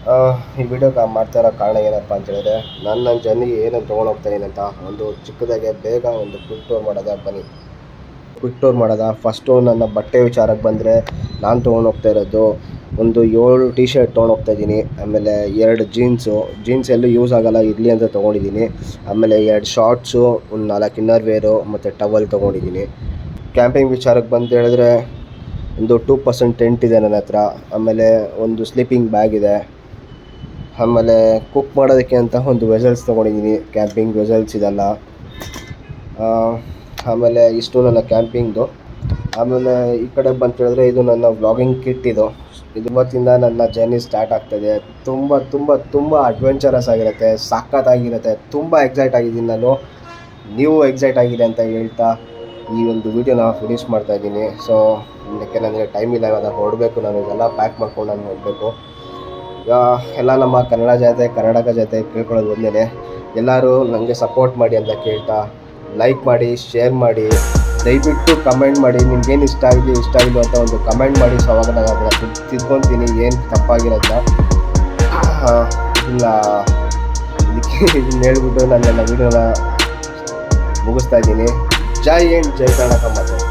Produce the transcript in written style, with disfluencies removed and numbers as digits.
ಈ ವಿಡಿಯೋ ಮಾಡ್ತಾ ಇರೋ ಕಾರಣ ಏನಪ್ಪ ಅಂತ ಹೇಳಿದ್ರೆ, ನನ್ನ ಜರ್ನಿಗೆ ಏನೇನು ತೊಗೊಂಡೋಗ್ತಾಯಿದ್ದೀನಿ ಅಂತ ಒಂದು ಚಿಕ್ಕದಾಗೆ ಬೇಗ ಒಂದು ಕ್ವಿಕ್ ಟೂರ್ ಮಾಡೋದ ಬನ್ನಿ. ಕ್ವಿಕ್ ಟೂರ್ ಮಾಡೋದ. ಫಸ್ಟು ನನ್ನ ಬಟ್ಟೆ ವಿಚಾರಕ್ಕೆ ಬಂದರೆ, ನಾನು ತೊಗೊಂಡೋಗ್ತಾ ಇರೋದು ಒಂದು 7 ಟಿ ಶರ್ಟ್ ತೊಗೊಂಡೋಗ್ತಾಯಿದ್ದೀನಿ. ಆಮೇಲೆ 2 ಜೀನ್ಸ್ ಎಲ್ಲೂ ಯೂಸ್ ಆಗೋಲ್ಲ ಇರಲಿ ಅಂತ ತೊಗೊಂಡಿದ್ದೀನಿ. ಆಮೇಲೆ 2 ಶಾರ್ಟ್ಸು, ಒಂದು 4 ಇನ್ನರ್ ವೇರು ಮತ್ತು ಟವಲ್ ತೊಗೊಂಡಿದ್ದೀನಿ. ಕ್ಯಾಂಪಿಂಗ್ ವಿಚಾರಕ್ಕೆ ಬಂದು ಹೇಳಿದ್ರೆ, ಒಂದು 2% ಟೆಂಟ್ ಇದೆ ನನ್ನ ಹತ್ರ. ಆಮೇಲೆ ಒಂದು ಸ್ಲೀಪಿಂಗ್ ಬ್ಯಾಗ್ ಇದೆ. ಆಮೇಲೆ ಕುಕ್ ಮಾಡೋದಕ್ಕೆ ಅಂತ ಒಂದು ವೆಸಲ್ಸ್ ತೊಗೊಂಡಿದ್ದೀನಿ, ಕ್ಯಾಂಪಿಂಗ್ ವೆಸಲ್ಸ್ ಇದೆಲ್ಲ. ಆಮೇಲೆ ಇಷ್ಟು ನನ್ನ ಕ್ಯಾಂಪಿಂಗ್ದು. ಆಮೇಲೆ ಈ ಕಡೆ ಬಂತು ಹೇಳಿದ್ರೆ, ಇದು ನನ್ನ ವ್ಲಾಗಿಂಗ್ ಕಿಟ್. ಇದು ಇವತ್ತಿಂದ ನನ್ನ ಜರ್ನಿ ಸ್ಟಾರ್ಟ್ ಆಗ್ತಾಯಿದೆ. ತುಂಬ ತುಂಬ ತುಂಬ ಅಡ್ವೆಂಚರಸ್ ಆಗಿರುತ್ತೆ, ಸಖತ್ತಾಗಿರುತ್ತೆ. ತುಂಬ ಎಕ್ಸೈಟ್ ಆಗಿದ್ದೀನಿ ನಾನು. ನೀವು ಎಕ್ಸೈಟ್ ಆಗಿದೆ ಅಂತ ಹೇಳ್ತಾ ಈ ಒಂದು ವೀಡಿಯೋನ ಫಿನಿಷ್ ಮಾಡ್ತಾಯಿದ್ದೀನಿ. ಸೊ ಇದಕ್ಕೆ ನನಗೆ ಟೈಮ್ ಇಲ್ಲ, ಇವಾಗ ಹೊರಡಬೇಕು. ನಾನು ಇದೆಲ್ಲ ಪ್ಯಾಕ್ ಮಾಡ್ಕೊಂಡು ನಾನು ಹೊರಡಬೇಕು. ಎಲ್ಲ ನಮ್ಮ ಕರ್ನಾಟಕ ಜೊತೆ ಕೇಳ್ಕೊಳ್ಳೋದು ಒಂದೇ, ಎಲ್ಲರೂ ನನಗೆ ಸಪೋರ್ಟ್ ಮಾಡಿ ಅಂತ ಕೇಳ್ತಾ, ಲೈಕ್ ಮಾಡಿ, ಶೇರ್ ಮಾಡಿ, ದಯವಿಟ್ಟು ಕಮೆಂಟ್ ಮಾಡಿ. ನಿಮ್ಗೇನು ಇಷ್ಟ ಆಗಿಲ್ಲ ಅಂತ ಒಂದು ಕಮೆಂಟ್ ಮಾಡಿ. ಸೊ ಅವಾಗ ನಾನು ಅದನ್ನು ತಿದ್ಕೊತೀನಿ, ಏನು ತಪ್ಪಾಗಿರೋದನ್ನ. ಇಲ್ಲ ಇದಕ್ಕೆ ಇದನ್ನ ಹೇಳ್ಬಿಟ್ಟು ನನ್ನ ವೀಡಿಯೋನ ಮುಗಿಸ್ತಾ ಇದ್ದೀನಿ. ಜೈ ಹಿಂದ್, ಜೈ ಕರ್ನಾಟಕ ಮಾತೆ.